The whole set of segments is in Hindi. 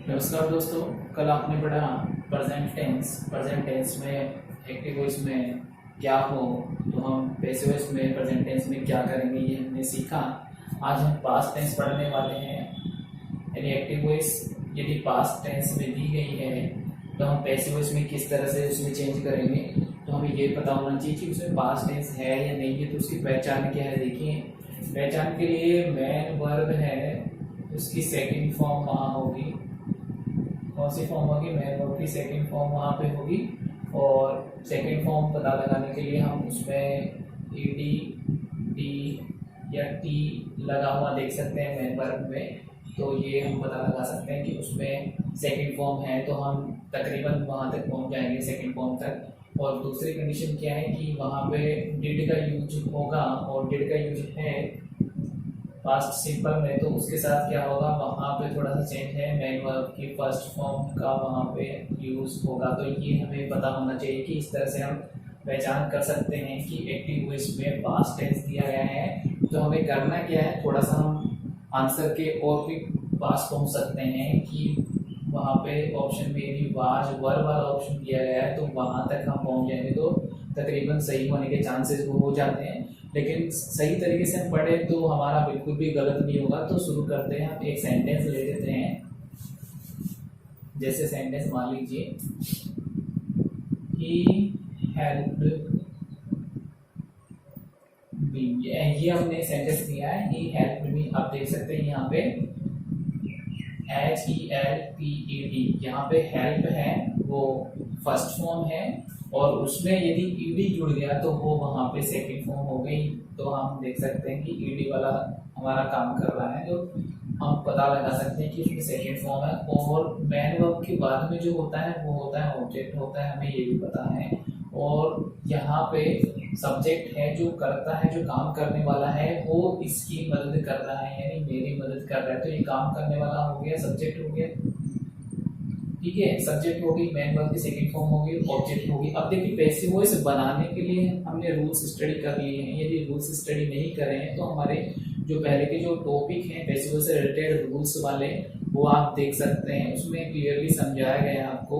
नमस्कार दोस्तों। कल आपने पढ़ा प्रेजेंट टेंस में एक्टिव वॉइस में क्या हो, तो हम पैसिव वॉइस में प्रेजेंट टेंस में क्या करेंगे ये हमने सीखा। आज हम पास्ट टेंस पढ़ने वाले हैं। यानी एक्टिव वॉइस यदि पास्ट टेंस में दी गई है तो हम पैसिव वॉइस में किस तरह से उसमें चेंज करेंगे। तो हमें ये पता होना चाहिए कि उसमें पास्ट टेंस है या नहीं है। तो उसकी पहचान क्या है, देखिए पहचान के लिए मेन वर्ब है, उसकी सेकंड फॉर्म वहाँ होगी। कौन सी फॉर्म होगी? मेन वर्ब की सेकंड फॉर्म वहाँ पे होगी। और सेकंड फॉर्म पता लगाने के लिए हम उसमें ईडी, टी या टी लगा हुआ देख सकते हैं मेन वर्ब में। तो ये हम पता लगा सकते हैं कि उसमें सेकंड फॉर्म है, तो हम तकरीबन वहाँ तक पहुँच जाएंगे सेकंड फॉर्म तक। और दूसरी कंडीशन क्या है कि वहाँ पे डिड का यूज होगा, और डिड का यूज है पास्ट सिंपल में, तो उसके साथ क्या होगा, वहाँ पे थोड़ा सा चेंज है, मेन वर्ब की फर्स्ट फॉर्म का वहाँ पे यूज होगा। तो ये हमें पता होना चाहिए कि इस तरह से हम पहचान कर सकते हैं कि एक्टिव वॉइस में पास्ट टेंस दिया गया है। तो हमें करना क्या है, थोड़ा सा हम आंसर के और भी पास पहुँच सकते हैं कि वहाँ पे ऑप्शन में यदि वाज वर्ब वाला ऑप्शन दिया गया है तो वहाँ तक हम पहुँच जाएंगे, तो तकरीबन सही होने के चांसेस वो हो जाते हैं। लेकिन सही तरीके से हम पढ़े तो हमारा बिल्कुल भी गलत नहीं होगा। तो शुरू करते हैं, हम एक सेंटेंस ले लेते हैं। जैसे सेंटेंस मान लीजिए, ही हेल्प्ड मी, ये हमने सेंटेंस दिया है, ही हेल्प्ड मी। आप देख सकते हैं यहाँ पे HELPED, यहाँ पे हेल्प है वो फर्स्ट फॉर्म है, और उसमें यदि ईडी जुड़ गया तो वो वहाँ पे सेकंड फॉर्म हो गई। तो हम देख सकते हैं कि ईडी वाला हमारा काम कर रहा है, तो हम पता लगा सकते हैं कि उसमें सेकंड फॉर्म है। और मेन वर्ब के बाद में जो होता है वो होता है ऑब्जेक्ट होता है, हमें ये भी पता है। और यहाँ पे सब्जेक्ट है जो करता है, जो काम करने वाला है, वो इसकी मदद कर रहा है, यानी मेरी मदद कर रहा है। तो ये काम करने वाला हो गया, सब्जेक्ट हो गया, ठीक है, सब्जेक्ट हो गई, मेन वर्ब की सेकंड फॉर्म हो गई, ऑब्जेक्ट होगी। अब देखिए पैसिव वॉइस बनाने के लिए हमने रूल्स स्टडी कर लिए हैं। यदि रूल्स स्टडी नहीं कर रहे हैं तो हमारे जो पहले के जो टॉपिक हैं पैसिव वॉइस से रिलेटेड रूल्स वाले, वो आप देख सकते हैं, उसमें क्लियरली समझाया गया है आपको।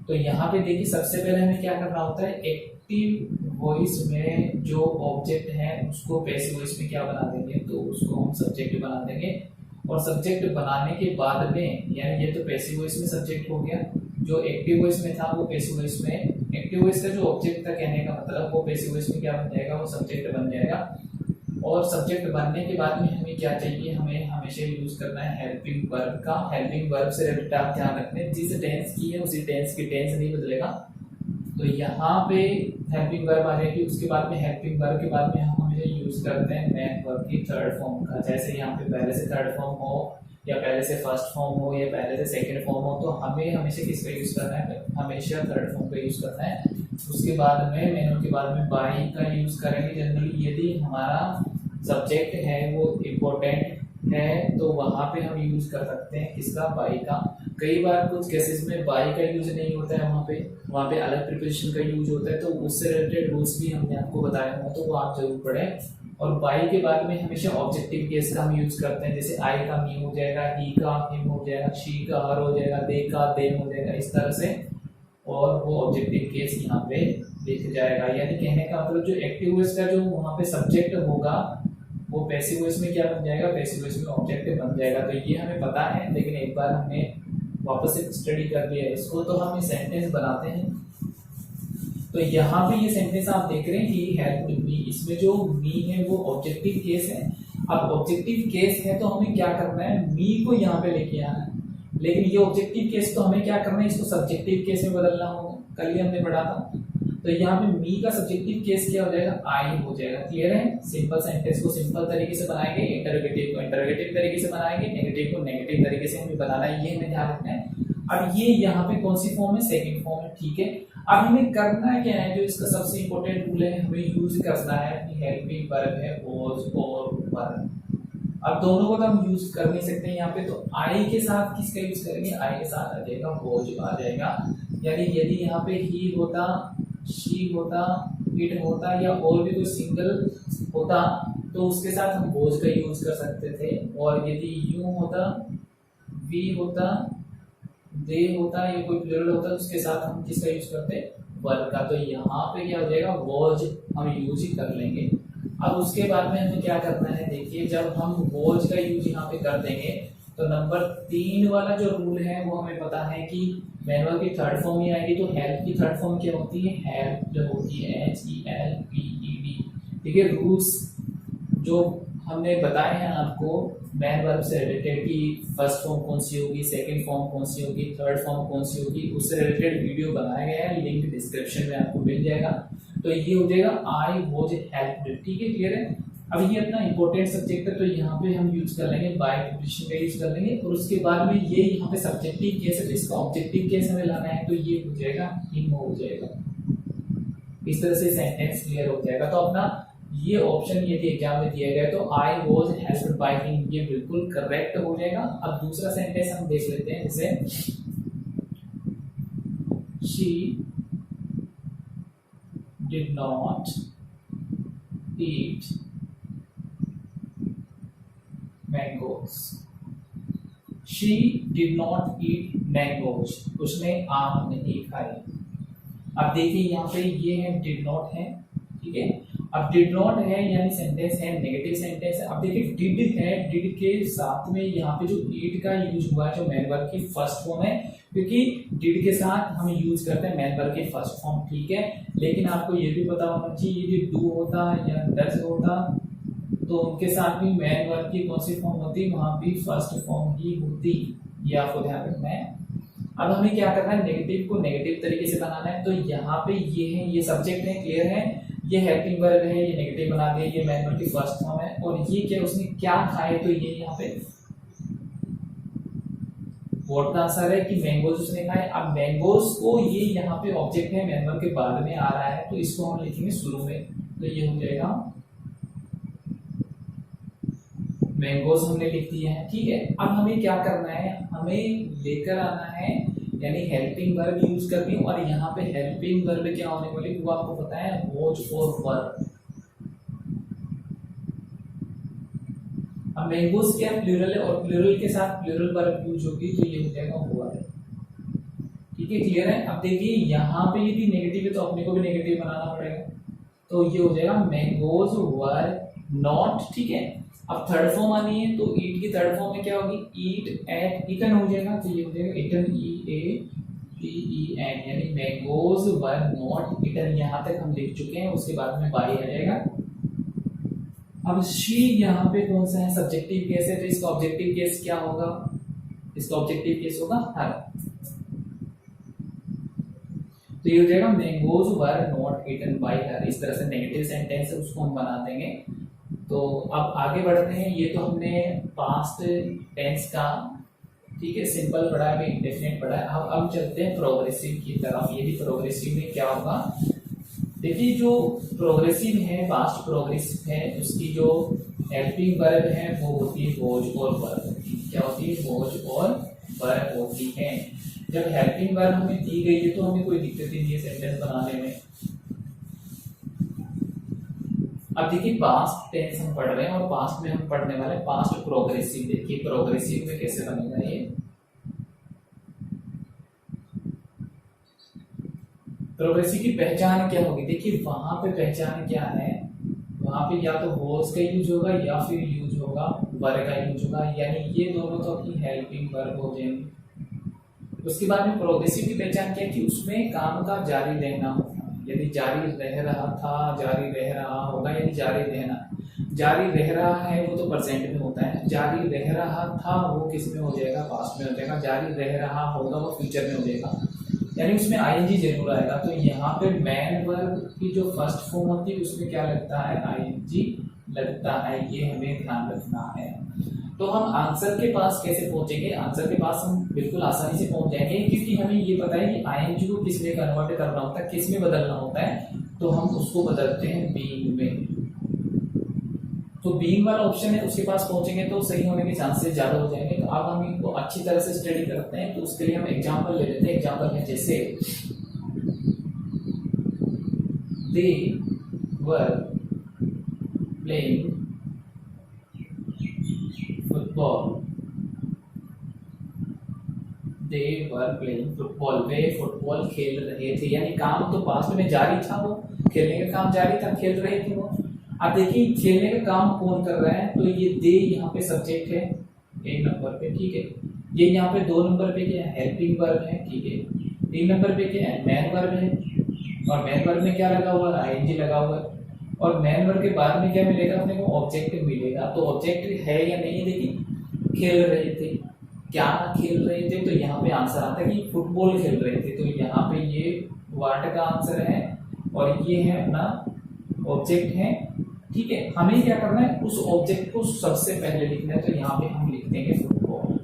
तो यहाँ पे देखिए सबसे पहले हमें क्या करना होता है, एक्टिव वॉइस में जो ऑब्जेक्ट है उसको पैसिव वॉइस में क्या बना देंगे, तो उसको हम सब्जेक्ट बना देंगे। और सब्जेक्ट बनाने के बाद में, यानी ये तो पैसिव वॉइस में सब्जेक्ट हो गया, जो एक्टिव वॉइस में था वो पैसिव वॉइस में, एक्टिव वॉइस का जो ऑब्जेक्ट था कहने का मतलब वो पैसिव वॉइस में क्या बन जाएगा, वो सब्जेक्ट बन जाएगा। और सब्जेक्ट बनने के बाद में हमें क्या चाहिए, हमें हमेशा यूज करना है हेल्पिंग वर्ब का। हेल्पिंग वर्ब से रिलेटेड आप ध्यान रखते हैं, जिस टेंस की है उसी टेंस की टेंस नहीं बदलेगा। तो यहाँ पे हेल्पिंग वर्ब आ जाएगी, उसके बाद में हेल्पिंग वर्ब के बाद में हम हमेशा यूज करते हैं मेन वर्ब की थर्ड फॉर्म का। जैसे यहाँ पे पहले से थर्ड फॉर्म हो, या पहले से फर्स्ट फॉर्म हो, या पहले से सेकंड फॉर्म हो, तो हमें हमेशा किसका यूज करना है, हमेशा थर्ड फॉर्म का यूज करना है। उसके बाद में मेनू के बाद में बाई का यूज करेंगे जनरली। यदि हमारा सब्जेक्ट है वो इम्पोर्टेंट है तो वहां पे हम यूज कर सकते हैं किसका, बाई का। कई बार कुछ केसेस में बाई का यूज नहीं होता है, वहाँ पे अलग प्रीपोजिशन का यूज होता है, तो उससे रिलेटेड रूल्स भी हमने आपको बताया हुआ, तो वो आप जरूर पढ़ें। और बाई के बाद में हमेशा ऑब्जेक्टिव केस का हम यूज करते हैं, जैसे आई का मी हो जाएगा, ही का हिम हो जाएगा, शी का हर हो जाएगा, दे का देम हो जाएगा, इस तरह से। और वो ऑब्जेक्टिव केस यहाँ पे लिख जाएगा। यानी कहने का मतलब जो एक्टिव वॉइस का जो वहाँ पे सब्जेक्ट होगा वो पैसिव वॉइस में क्या बन जाएगा, पैसिव वॉइस में ऑब्जेक्ट बन जाएगा। तो ये हमें पता है, लेकिन एक बार हमने वापस से स्टडी कर लिया इसको, तो हम ये सेंटेंस बनाते हैं। तो यहाँ पे ये सेंटेंस आप देख रहे हैं कि हेल्प मी, इसमें जो मी है वो ऑब्जेक्टिव केस है। अब ऑब्जेक्टिव केस है तो हमें क्या करना है, मी को यहाँ पे लेके आना है। लेकिन ये ऑब्जेक्टिव केस तो हमें क्या करना है, इसको सब्जेक्टिव केस में बदलना होगा, कल ही हमने पढ़ा था। तो यहाँ पे मी का सब्जेक्टिव केस क्या हो जाएगा, आई हो जाएगा। क्लियर है? सिंपल सेंटेंस को सिंपल तरीके से बनाएंगे, इंटरोगेटिव को इंटरोगेटिव तरीके से बनाएंगे, नेगेटिव को नेगेटिव तरीके से हमें बनाना है, ये हमें ध्यान रखना है। अब ये यहाँ पे कौन सी फॉर्म है, सेकंड फॉर्म है, ठीक है। अब हमें करना क्या है, जो इसका सबसे इंपॉर्टेंट रूल है, हमें यूज करना है हेल्पिंग वर्ब है वाज और वर। अब दोनों को तो हम यूज कर नहीं सकते यहाँ पे, तो आई के साथ किसका यूज करेंगे, आई के साथ आ जाएगा वाज आ जाएगा। यानी यदि यहाँ पे ही होता, शी होता, इट होता, या और भी कोई सिंगल होता तो उसके साथ हम वाज का यूज कर सकते थे। और यदि यू होता, वी होता, दे होता है या कोई प्लूरल होता है उसके साथ हम किसका यूज करते हैं, वर का। तो यहाँ पे क्या हो जाएगा, वॉज हम यूज ही कर लेंगे। अब उसके बाद में हमें क्या करना है, देखिए जब हम वॉज का यूज यहाँ पे कर देंगे तो नंबर 3 वाला जो रूल है वो हमें पता है कि मैनुअल की थर्ड फॉर्म ही आएगी। तो हेल्प की थर्ड फॉर्म क्या होती है, हेल्प जो होती है HELPED। ठीक है, रूल्स जो हमने बताए हैं आपको मैन वर्ब से रिलेटेड की फर्स्ट फॉर्म कौन सी होगी, सेकंड फॉर्म कौन सी होगी, थर्ड फॉर्म कौन सी होगी, उससे रिलेटेड वीडियो बनाया गया है, लिंक डिस्क्रिप्शन में आपको मिल जाएगा। तो ये हो जाएगा आई वॉज हेल्प्ड। ठीक है, क्लियर है। अब ये अपना इंपॉर्टेंट सब्जेक्ट है तो यहाँ पे हम यूज कर लेंगे बाय प्रीपोजिशन का यूज कर लेंगे, और उसके बाद में ये यहाँ पे सब्जेक्टिव केस है, इसका ऑब्जेक्टिव केस हमें लाना है, तो ये हो जाएगा हिम हो जाएगा। इस तरह से सेंटेंस क्लियर हो जाएगा। तो अपना ये ऑप्शन यदि एग्जाम में दिया गया तो I was helped by him, ये बिल्कुल करेक्ट हो जाएगा। अब दूसरा सेंटेंस हम देख लेते हैं, जैसे she did not eat mangoes. She did not eat mangoes, उसने आम नहीं खाए। अब देखिए यहाँ पे ये है डिड नॉट है, ठीक है। अब डिड नॉट है यानी सेंटेंस है नेगेटिव सेंटेंस है। अब देखिए डिड है, डिड के साथ में यहाँ पे जो ईट का यूज हुआ है जो मैन वर्ब की फर्स्ट फॉर्म है, क्योंकि डिड के साथ हम यूज करते हैं मैन वर्ब की फर्स्ट फॉर्म, ठीक है। लेकिन आपको ये भी पता होना चाहिए यदि डू होता या डज होता तो उनके साथ भी मैन वर्ब की कौन सी फॉर्म होती, वहां भी फर्स्ट फॉर्म ही होती, ये आपको ध्यान रखना है। अब हमें क्या करना है, नेगेटिव को नेगेटिव तरीके से बनाना है। तो यहाँ पे ये है, ये सब्जेक्ट है, क्लियर है, ये हेल्पिंग वर्ब है, ये नेगेटिव बना दिया, ये मैन वर्ब की फर्स्ट फॉर्म है, और ये क्या उसने क्या खाए, तो ये यहाँ पे व्हाट का आंसर है कि मैंगोज उसने खाए। अब मैंगोज को ये यहाँ पे ऑब्जेक्ट है, मैन वर्ब के बाद में आ रहा है, तो इसको हम लिखेंगे शुरू में, तो ये हो जाएगा मैंगोज हमने लिख दिया है, ठीक है। अब हमें क्या करना है, हमें लेकर आना है यानी हेल्पिंग वर्ब यूज करनी, और यहाँ पे हेल्पिंग वर्ब क्या होने वाली वो आपको पता है, वॉच फॉर वर्ब। अब मैंगोज क्या प्लूरल है और प्लूरल के साथ प्लूरल वर्ब यूज होगी, तो ये हो जाएगा हुआ है, ठीक है, क्लियर है। अब देखिए यहाँ पे यदि नेगेटिव है तो अपने को भी नेगेटिव बनाना पड़ेगा, तो ये हो जाएगा मैंगोज वर नॉट, ठीक है। अब थर्ड फॉर्म आनी है तो ईट की थर्ड फॉर्म में क्या होगी, ईट एट ईटन हो जाएगा, तो ये हो जाएगा ईटन EATEN, यानी मैंगोज वर नॉट ईटन। यहाँ तक हम लिख चुके हैं, उसके बाद में बाई आ जाएगा। अब शी यहाँ पे कौन सा है, सब्जेक्टिव केस है, तो इसका ऑब्जेक्टिव केस क्या होगा, इसका ऑब्जेक्टिव केस होगा हर, तो ये हो जाएगा mangoes were not eaten by her. इस तरह से नेगेटिव सेंटेंस है उसको हम बना देंगे। तो अब आगे बढ़ते हैं, ये तो हमने पास्ट टेंस का, ठीक है, सिंपल पढ़ा है, इंडेफिनिट पढ़ा है। अब चलते हैं प्रोग्रेसिव की तरफ। ये भी प्रोग्रेसिव में क्या होगा, देखिए जो प्रोग्रेसिव है, पास्ट प्रोग्रेसिव है, उसकी जो हेल्पिंग वर्ब है वो होती है वॉज और वर्ब, क्या होती है, वॉज और वर्ब होती है। जब हेल्पिंग वर्ब हमें दी गई है तो हमें कोई दिक्कत ही नहीं है सेंटेंस बनाने में। अब देखिए पास्ट टेंस हम पढ़ रहे हैं और पास्ट में हम पढ़ने वाले पास्ट प्रोग्रेसिव। देखिए प्रोग्रेसिव में कैसे बनेगा ये, प्रोग्रेसिव की पहचान क्या होगी, देखिए वहां पे पहचान क्या है, वहां पे या तो वॉज का यूज होगा या फिर यूज होगा वर का यूज होगा, यानी ये दोनों तो अपनी हेल्पिंग वर्ब हो जाएंगे। उसके बाद में प्रोग्रेसिव की पहचान क्या है कि उसमें काम का जारी रहना होगा, यदि जारी रह रहा था, जारी रह रहा होगा, यानी जारी रहना, जारी रह रहा है वो तो प्रेजेंट में होता है, जारी रह रहा था वो किस में हो जाएगा, पास्ट में हो जाएगा, जारी रह रहा होगा वो फ्यूचर में हो जाएगा, यानी उसमें आईएनजी जरूर आएगा। तो यहाँ पे मैन वर्ब की जो फर्स्ट फॉर्म होती है उसमें क्या लगता है, आईएनजी लगता है, ये हमें ध्यान रखना है। तो हम आंसर के पास कैसे पहुंचेंगे, आंसर के पास हम बिल्कुल आसानी से पहुंच जाएंगे, क्योंकि हमें ये पता है कि आईएनजी को किस में कन्वर्ट करना होता है, किस में बदलना होता है, तो हम उसको बदलते हैं बीइंग में। तो बीइंग वाला ऑप्शन है उसके पास पहुंचेंगे तो सही होने के चांसेस ज्यादा हो जाएंगे। तो अब हम इनको अच्छी तरह से स्टडी करते हैं, तो उसके लिए हम एग्जांपल ले लेते हैं। एग्जांपल है जैसे they were playing football they were playing football, वे फुटबॉल खेल रहे थे, यानी काम तो पास्ट में जारी था, वो खेलने का काम जारी था, खेल रहे थे वो। अब देखिए खेलने का काम कौन कर रहा है, तो ये दे यहाँ पे सब्जेक्ट है 1 नंबर पे, ठीक है। ये यहाँ पे 2 नंबर पे क्या है, हेल्पिंग वर्ब है, ठीक है। 3 नंबर पे क्या है, मैन वर्ब है, और मैन वर्ब में क्या लगा हुआ है, आईएनजी लगा हुआ है। और मैन वर्ब के बाद में क्या मिलेगा अपने को, ऑब्जेक्ट मिलेगा। तो ऑब्जेक्ट है या नहीं है, देखिए खेल रहे थे, क्या खेल रहे थे, तो यहाँ पे आंसर आता है कि फुटबॉल खेल रहे थे, तो यहाँ पे ये वर्ड का आंसर है और ये है अपना ऑब्जेक्ट है, ठीक है। हमें क्या करना है, उस ऑब्जेक्ट को सबसे पहले लिखना है, तो यहाँ पे हम लिख देंगे फुटबॉल।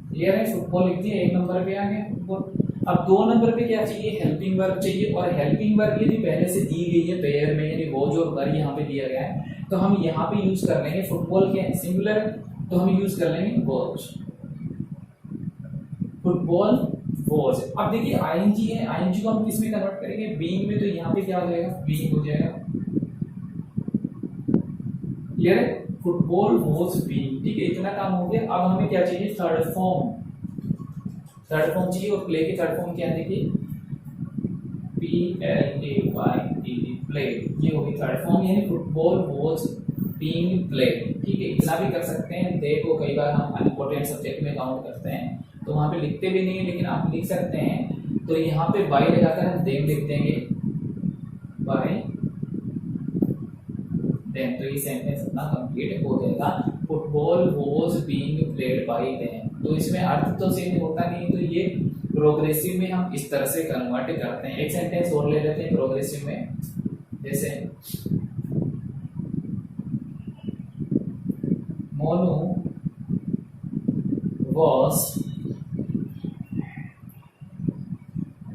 क्लियर है, फुटबॉल लिख दिया, 1 नंबर पे आ गया फुटबॉल। अब 2 नंबर पे क्या चाहिए, हेल्पिंग वर्ब चाहिए, और हेल्पिंग वर्ब यदि पहले से दी गई है पेयर में, यानी वॉज और वर यहाँ पे दिया गया है, तो हम यहाँ पे यूज कर लेंगे फुटबॉल के सिंगुलर, तो हम यूज कर लेंगे वॉज, फुटबॉल वॉज। अब देखिए आईएनजी है, आईएनजी को हम किस में कन्वर्ट करेंगे, बीइंग में, तो यहाँ पे क्या हो जाएगा, बीइंग हो जाएगा। क्लियर है, फुटबॉल वॉज बीइंग, ठीक है, इतना काम हो गया। अब हमें क्या चाहिए, थर्ड फॉर्म, थर्ड फॉर्म चाहिए, और प्ले की थर्ड फॉर्म क्या है, देखिए PLAYED प्ले, ये होगी थर्ड फॉर्म, यानी फुटबॉल वॉज बीइंग प्लेड, ठीक है। इतना भी कर सकते हैं, दे को कई बार हम अनइम्पोर्टेंट सब्जेक्ट में काउंट करते हैं, तो वहां पे लिखते भी नहीं है, लेकिन आप लिख सकते हैं। तो यहाँ पे बाय लगाकर हम देम लिख देंगे, बाय देम, तो ये सेंटेंस अपना कंप्लीट हो जाएगा, football was being played by them. तो इसमें अर्थ तो सेम होता नहीं, तो ये प्रोग्रेसिव में हम इस तरह से कन्वर्ट करते हैं। एक सेंटेंस और ले लेते हैं प्रोग्रेसिव में, जैसे Monu was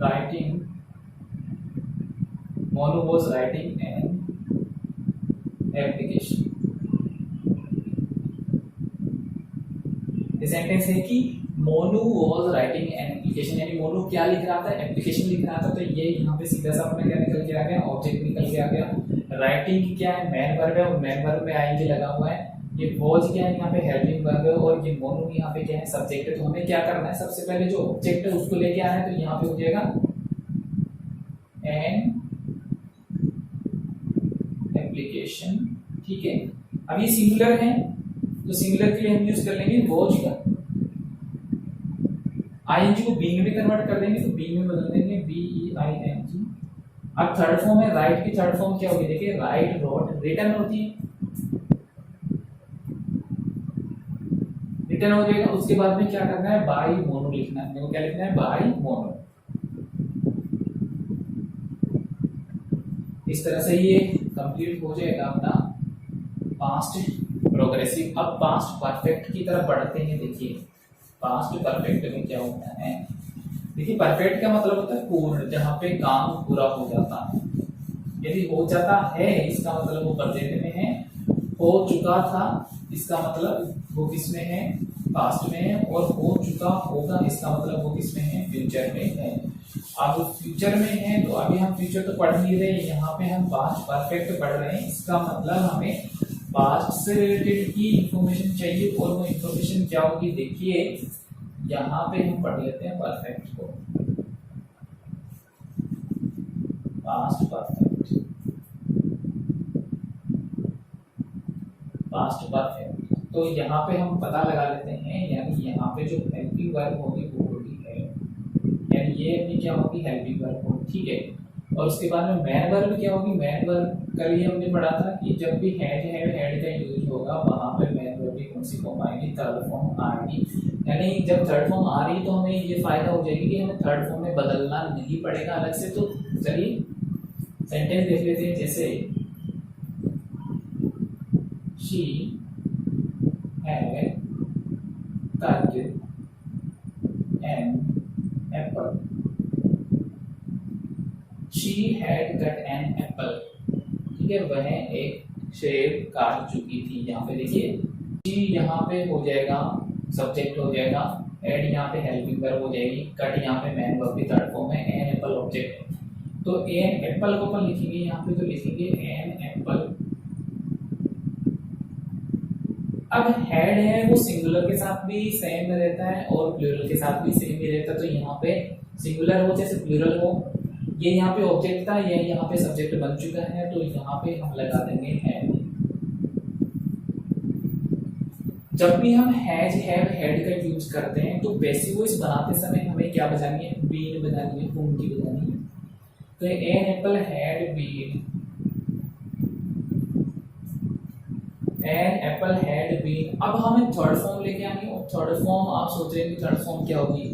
writing, Monu was writing an application. ये सेंटेंस है कि Monu was writing an application, यानी मोनू क्या लिख रहा था, एप्लीकेशन लिख रहा था। तो ये यहाँ पे सीधा सा अपना क्या निकल के आ गया, ऑब्जेक्ट निकल के आ गया। राइटिंग क्या है, मैन वर्ब है, और मैन वर्ब में आईएनजी लगा हुआ है। ये वॉज क्या है, यहाँ पे हेल्पिंग वर्ब है, और ये मोनू यहाँ पे क्या है, सब्जेक्ट है। तो हमें क्या करना है, सबसे पहले जो ऑब्जेक्ट है उसको लेके आना है, तो यहाँ पे हो जाएगा एन एप्लीकेशन, ठीक है। अब ये सिंगुलर है, तो सिंगुलर के लिए हम यूज कर लेंगे वॉज का, आईएनजी को बीइंग में कन्वर्ट कर देंगे, तो बीइंग में बदल देंगे BEING। अब थर्ड फॉर्म है राइट की, थर्ड फॉर्म क्या होगी, देखिए राइट रोट रिटर्न होती है, रिटर्न हो जाएगा। उसके बाद में क्या करना है, बाय मोनो लिखना है, देखो क्या लिखना है, बाय मोनो। इस तरह से ये कंप्लीट हो जाएगा अपना पास्ट प्रोग्रेसिव। अब पास्ट परफेक्ट की तरफ बढ़ते हैं। देखिए पास्ट परफेक्ट में क्या होता है, देखिए परफेक्ट का मतलब होता है पूर्ण, जहां पे काम पूरा हो जाता है। यदि हो जाता है इसका मतलब वो प्रेजेंट में है, हो चुका था इसका मतलब वो किस में है, पास्ट में है, और हो चुका होगा इसका मतलब वो किस में है, फ्यूचर में है। अब फ्यूचर में है, तो अभी हम फ्यूचर तो पढ़ नहीं रहे, यहाँ पे हम पास्ट परफेक्ट पढ़ रहे हैं। इसका मतलब हमें पास्ट से रिलेटेड की इंफॉर्मेशन चाहिए, और वो इंफॉर्मेशन क्या होगी, देखिए यहाँ पे हम पढ़ लेते हैं परफेक्ट को, पास्ट परफेक्ट, पास्ट परफेक्ट। तो यहाँ पे हम पता लगा लेते हैं, यानी यहाँ पे जो हेल्पिंग वर्ब होगी वो होगी है, यानी ये अपनी क्या होगी, हेल्पिंग वर्ब होगी, ठीक है। और उसके बाद में मैन वर्ब क्या होगी, मैन वर्ब कल ही हमने पढ़ा था कि जब भी हेड का यूज होगा वहां पे मैन वर्ब की कौन सी फॉर्म आएगी, थर्ड फॉर्म आएगी। यानी जब थर्ड फॉर्म आ रही है तो हमें ये फायदा हो जाएगी कि हमें थर्ड फॉर्म में बदलना नहीं पड़ेगा अलग से। तो चलिए सेंटेंस देख लेते हैं, जैसे she had cut an apple, she had cut an apple, ठीक है, वह एक सेब काट चुकी थी। यहाँ पे देखिए शी यहाँ पे हो जाएगा सब्जेक्ट हो जाएगा, एड यहाँ पे हेल्पिंग वर्ब हो जाएगी, कट यहाँ पे मैन वर्ब की थर्ड फॉर्म है, एन एप्पल ऑब्जेक्ट। तो एन एप्पल को अपन लिखेंगे यहाँ पे, तो लिखेंगे एन एप्पल। अब हेड है वो सिंगुलर के साथ भी सेम रहता है और प्लूरल के साथ भी सेम ही रहता है। तो यहाँ पे सिंगुलर हो जैसे प्लूरल हो, ये यहाँ पे ऑब्जेक्ट था, ये यहाँ पे सब्जेक्ट बन चुका है, तो यहाँ पे हम लगा देंगे हैव। जब भी हम हैज, हैव, हैड का यूज करते हैं तो पैसिव वॉइस बनाते समय हमें क्या बजानी है, बीन बजानी है, whom की बजानी है। तो an apple had been, an apple had been. अब हमें थर्ड फॉर्म लेके आएंगे, और थर्ड फॉर्म आप सोच रहे हैं कि थर्ड फॉर्म क्या होगी,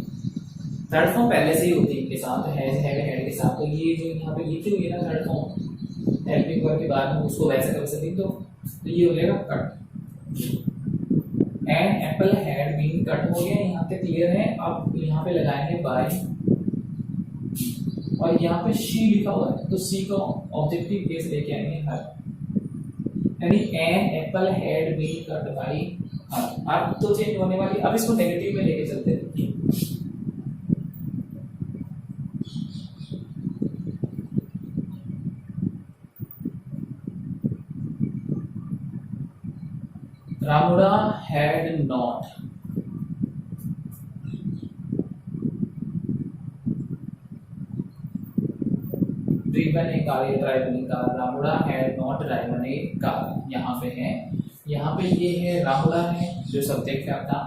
थर्ड फॉर्म पहले से ही होती है इनके साथ, हैज, हैव, हैड के साथ। तो ये जो यहाँ पे लिखी हुई है ना थर्ड फॉर्म, हेल्पिंग वर्ब के बाद में उसको वैसे कर सकते, तो ये हो जाएगा cut. An apple had been cut हो गया, यहाँ पे क्लियर है। अब यहाँ पे लगाएंगे बाय, और यहाँ पे शी लिखा हुआ है तो सी को ऑब्जेक्टिव केस लेके आएंगे हर, यानी an apple had been cut by her. अब तो चेंज होने वाली, अब इसको नेगेटिव में लेके चलते हैं। Ramura had not driven a car, driven a car। Ramura had not driven a car, यहाँ पे है, यहाँ पे ये है रामुड़ा है जो सब्जेक्ट है अपना,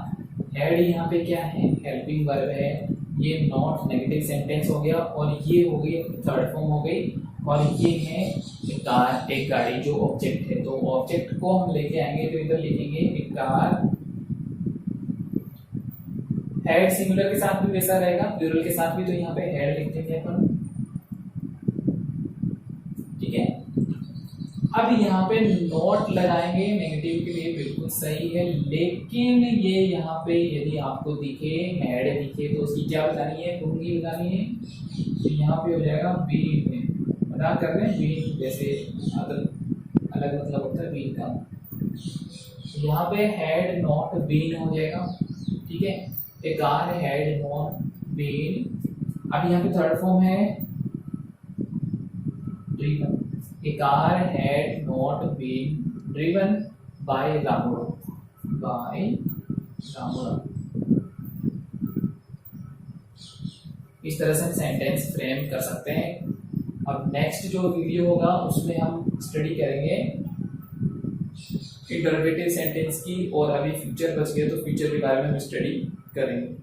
हैड यहाँ पे क्या है, हेल्पिंग वर्ब है, ये नॉट नेगेटिव सेंटेंस हो गया, और ये हो गई थर्ड फॉर्म हो गई, और ये है कार, एक गाड़ी जो ऑब्जेक्ट है। तो ऑब्जेक्ट को हम लेके आएंगे तो इधर लिखेंगे एक कार। हेड सिंगुलर के साथ भी वैसा रहेगा, प्लूरल के साथ भी, तो यहाँ पे हेड लिख देंगे अपन, ठीक है। अब यहाँ पे नोट लगाएंगे नेगेटिव के लिए, बिल्कुल सही है, लेकिन ये यहाँ पे यदि आपको दिखे हेड दिखे तो उसकी क्या बतानी है, होंगी बतानी है, तो यहाँ पे हो जाएगा बी में बता कर रहे हैं, बीन जैसे अलग मतलब होता है बीन का, यहाँ पे हैड नॉट बीन हो जाएगा, ठीक है। A car had not been. अब यहाँ पे थर्ड फॉर्म है driven, a car had not been driven by Ramuda, by Ramuda. इस तरह से हम सेंटेंस फ्रेम कर सकते हैं। अब नेक्स्ट जो वीडियो होगा उसमें हम स्टडी करेंगे इंटरोगेटिव सेंटेंस की, और अभी फ्यूचर बच गया तो फ्यूचर के बारे में हम स्टडी करेंगे।